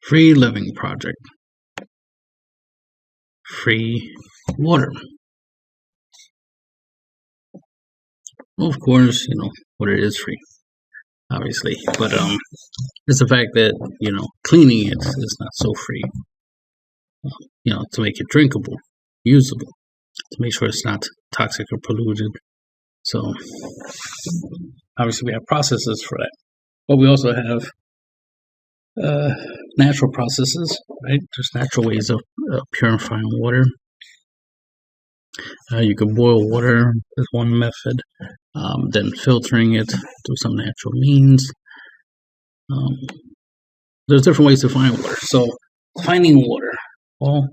Free living project. Free water. Well, of course, water is free, obviously, but it's the fact that cleaning it is not so free. To make it drinkable, usable, to make sure it's not toxic or polluted. So obviously we have processes for that, but we also have natural processes, right? There's natural ways of purifying water. You can boil water is one method, then filtering it through some natural means. There's different ways to find water. So finding water, well,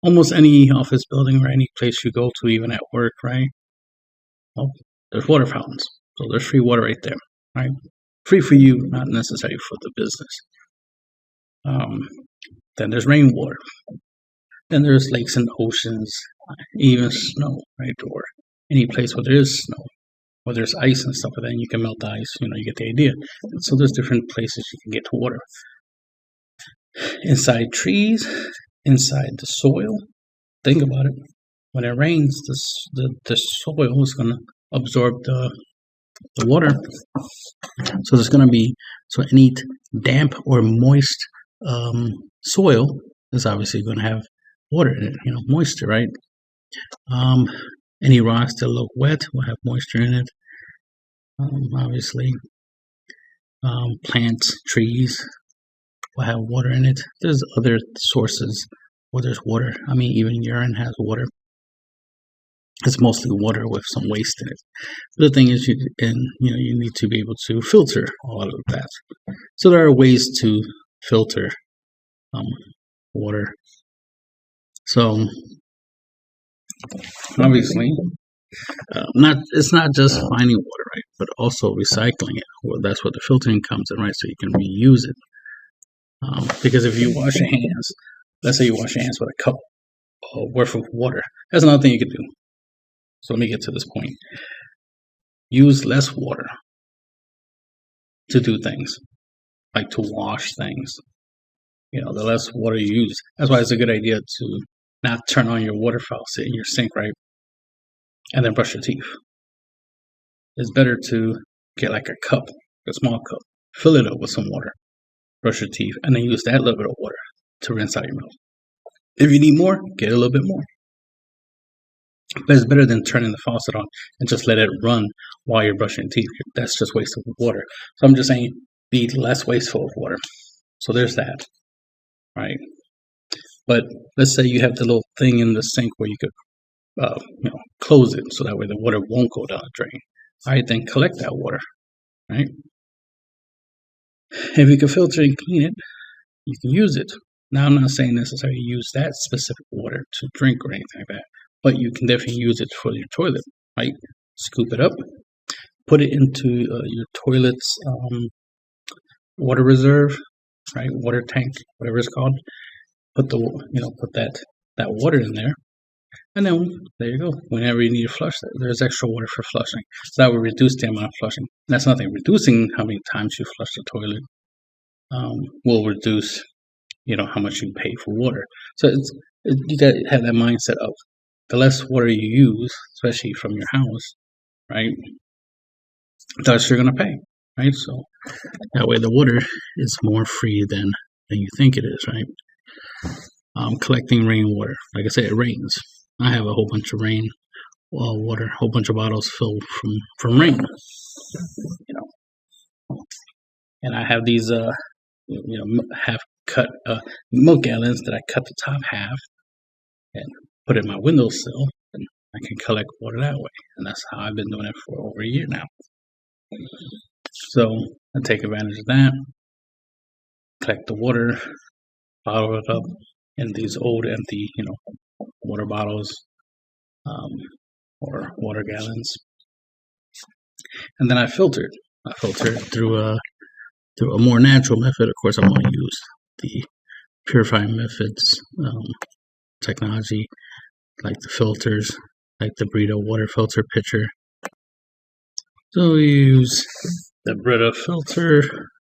almost any office building or any place you go to, even at work, right? Well, there's water fountains. So there's free water right there, right? Free for you, not necessary for the business. Then there's rainwater. Then there's lakes and oceans, even snow, right? Or any place where there is snow, where there's ice and stuff, and then you can melt the ice, you get the idea. So there's different places you can get water. Inside trees, inside the soil. Think about it. When it rains, the soil is going to absorb the water. So there's going to be, any damp or moist soil is obviously going to have water in it, moisture, right? Any rocks that look wet will have moisture in it, obviously. Plants, trees will have water in it. There's other sources where there's water. Even urine has water. It's mostly water with some waste in it. But the thing is, you need to be able to filter all of that. So there are ways to filter water. So obviously, it's not just finding water, right? But also recycling it. Well, that's where the filtering comes in, right? So you can reuse it. Because if you wash your hands, let's say you wash your hands with a cup worth of water, that's another thing you could do. So let me get to this point. Use less water to do things, like to wash things. The less water you use. That's why it's a good idea to not turn on your water faucet in your sink, right? And then brush your teeth. It's better to get like a cup, a small cup, fill it up with some water, brush your teeth, and then use that little bit of water to rinse out your mouth. If you need more, get a little bit more. But it's better than turning the faucet on and just let it run while you're brushing your teeth. That's just waste of water. So I'm just saying, be less wasteful of water. So there's that, right? But let's say you have the little thing in the sink where you could, close it so that way the water won't go down the drain. All right, then collect that water, right? If you can filter and clean it, you can use it. Now, I'm not saying necessarily use that specific water to drink or anything like that, but you can definitely use it for your toilet, right? Scoop it up, put it into your toilet's water reserve, right? Water tank, whatever it's called. Put that water in there, and then there you go. Whenever you need to flush, there's extra water for flushing. So that will reduce the amount of flushing. That's nothing. Reducing how many times you flush the toilet will reduce, how much you pay for water. So you got to have that mindset of the less water you use, especially from your house, right? The less you're gonna pay, right? So that way the water is more free than you think it is, right? Collecting rainwater. Like I said, it rains. I have a whole bunch of rain water, a whole bunch of bottles filled from rain. And I have these half cut milk gallons that I cut the top half and put in my windowsill, and I can collect water that way. And that's how I've been doing it for over a year now. So I take advantage of that, collect the water, bottle it up in these old empty, water bottles or water gallons, and then I filter it. I filter it through a more natural method. Of course, I want to use the purifying methods, technology, like the filters, like the Brita water filter pitcher. So we use the Brita filter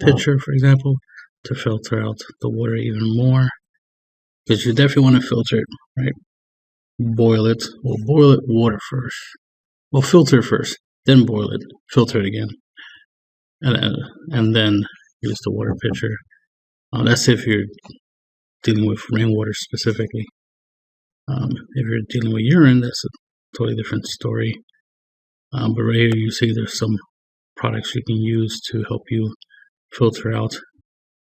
pitcher, for example. to filter out the water even more, because you definitely want to filter it, right? Boil it, or boil it water first. Well, filter it first, then boil it, filter it again, and then use the water pitcher. That's if you're dealing with rainwater specifically. If you're dealing with urine, that's a totally different story. But right here you see there's some products you can use to help you filter out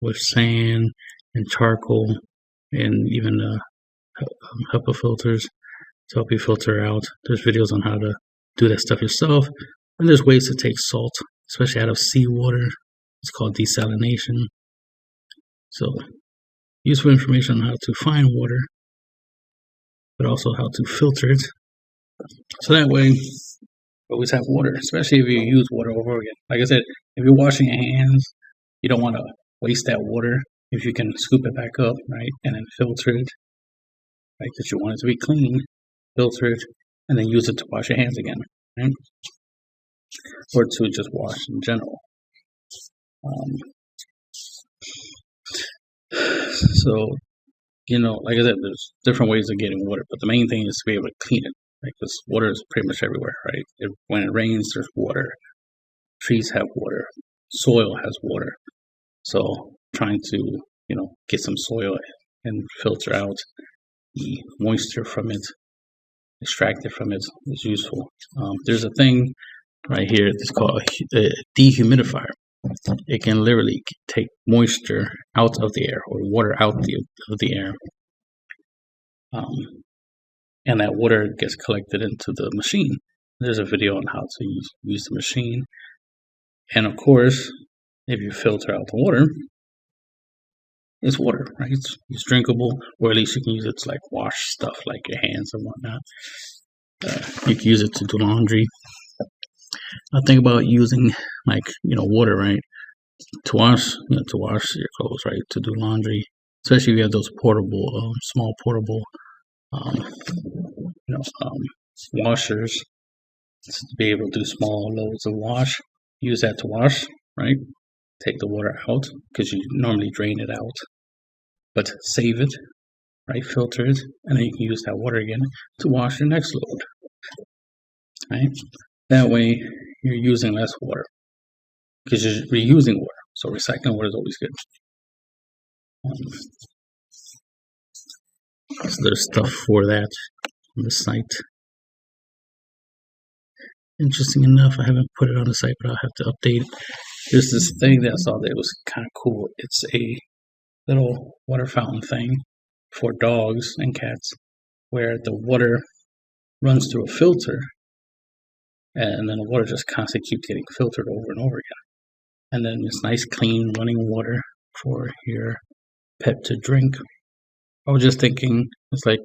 with sand and charcoal and even HEPA filters to help you filter out. There's videos on how to do that stuff yourself, and there's ways to take salt, especially out of seawater. It's called desalination. So useful information on how to find water, but also how to filter it. So that way, you always have water, especially if you use water over again. Like I said, if you're washing your hands, you don't want to waste that water. If you can scoop it back up, right, and then filter it, right, because you want it to be clean, filter it, and then use it to wash your hands again, right? Or to just wash in general. So, like I said, there's different ways of getting water, but the main thing is to be able to clean it. Like, because water is pretty much everywhere, right? When it rains, there's water. Trees have water. Soil has water. So, trying to, get some soil and filter out the moisture from it, extract it from it is useful. There's a thing right here that's called a dehumidifier. It can literally take moisture out of the air, or water out of the air, and that water gets collected into the machine. There's a video on how to use the machine, and of course, if you filter out the water, it's water, right? It's drinkable, or at least you can use it to like wash stuff like your hands and whatnot. You can use it to do laundry. I think about using water, right, to wash your clothes, right, to do laundry, especially if you have those portable, small portable, washers to be able to do small loads of wash. Use that to wash, right? Take the water out because you normally drain it out, but save it, right? Filter it, and then you can use that water again to wash your next load, right? That way, you're using less water because you're reusing water. So recycling water is always good. So there's stuff for that on the site. Interesting enough, I haven't put it on the site, but I'll have to update it. There's this thing that I saw that was kind of cool. It's a little water fountain thing for dogs and cats where the water runs through a filter, and then the water just constantly keeps getting filtered over and over again. And then it's nice, clean, running water for your pet to drink. I was just thinking, it's like,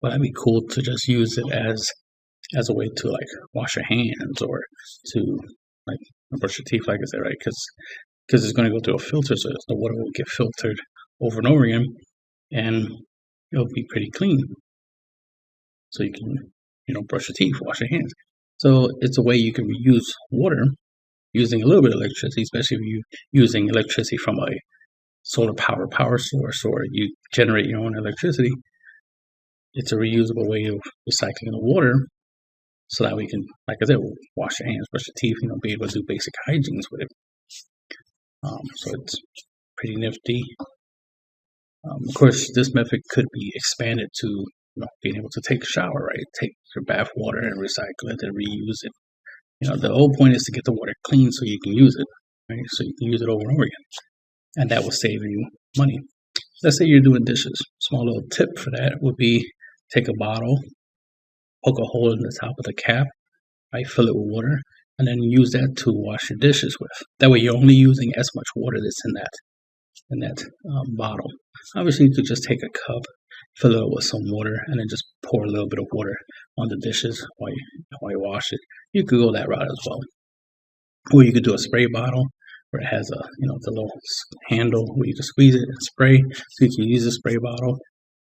well, that'd be cool to just use it as a way to like wash your hands or to like brush your teeth, like I said, right? Because it's going to go through a filter, so the water will get filtered over and over again, and it'll be pretty clean. So you can, brush your teeth, wash your hands. So it's a way you can reuse water using a little bit of electricity, especially if you're using electricity from a solar power source, or you generate your own electricity. It's a reusable way of recycling the water so that we can, like I said, wash your hands, brush your teeth, be able to do basic hygienes with it. So it's pretty nifty. Of course, this method could be expanded to being able to take a shower, right? Take your bath water and recycle it and reuse it. The whole point is to get the water clean so you can use it, right? So you can use it over and over again. And that will save you money. Let's say you're doing dishes. Small little tip for that would be take a bottle, poke a hole in the top of the cap, right? Fill it with water, and then use that to wash your dishes with. That way you're only using as much water that's in that bottle. Obviously, you could just take a cup, fill it up with some water, and then just pour a little bit of water on the dishes while you wash it. You could go that route as well. Or you could do a spray bottle where it has the little handle where you just squeeze it and spray. So you can use a spray bottle.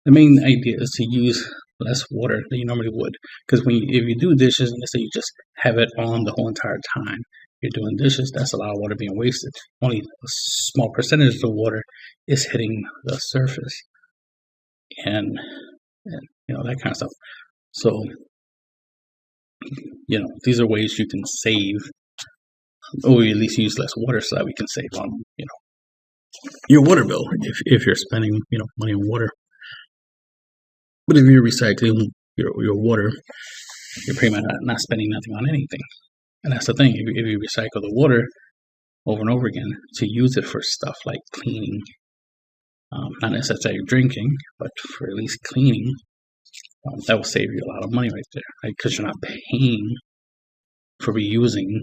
The main idea is to use less water than you normally would, because if you do dishes and let's say you just have it on the whole entire time, you're doing dishes, that's a lot of water being wasted. Only a small percentage of the water is hitting the surface, and that kind of stuff. So these are ways you can save, or at least use less water, so that we can save on your water bill if you're spending money on water. But if you're recycling your water, you're pretty much not spending nothing on anything. And that's the thing. If you recycle the water over and over again to use it for stuff like cleaning, not necessarily drinking, but for at least cleaning, that will save you a lot of money right there, right? Because you're not paying for reusing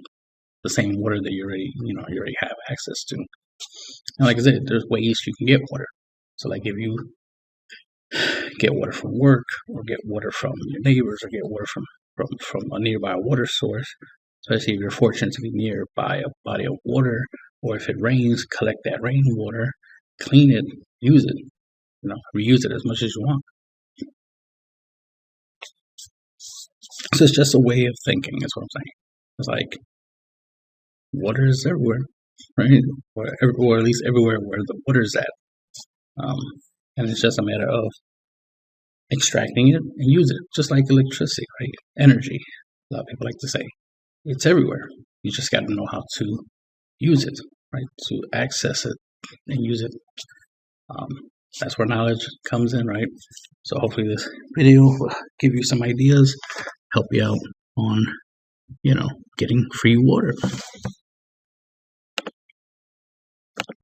the same water that you already have access to. And like I said, there's ways you can get water. So like if you get water from work, or get water from your neighbors, or get water from a nearby water source, especially if you're fortunate to be nearby a body of water, or if it rains, collect that rainwater, clean it, use it, reuse it as much as you want. So it's just a way of thinking, is what I'm saying. It's like water is everywhere, right? Or at least everywhere where the water is at. And it's just a matter of extracting it and use it, just like electricity, right? Energy. A lot of people like to say it's everywhere. You just got to know how to use it, right? To access it and use it. That's where knowledge comes in, right? So hopefully this video will give you some ideas, help you out on, getting free water.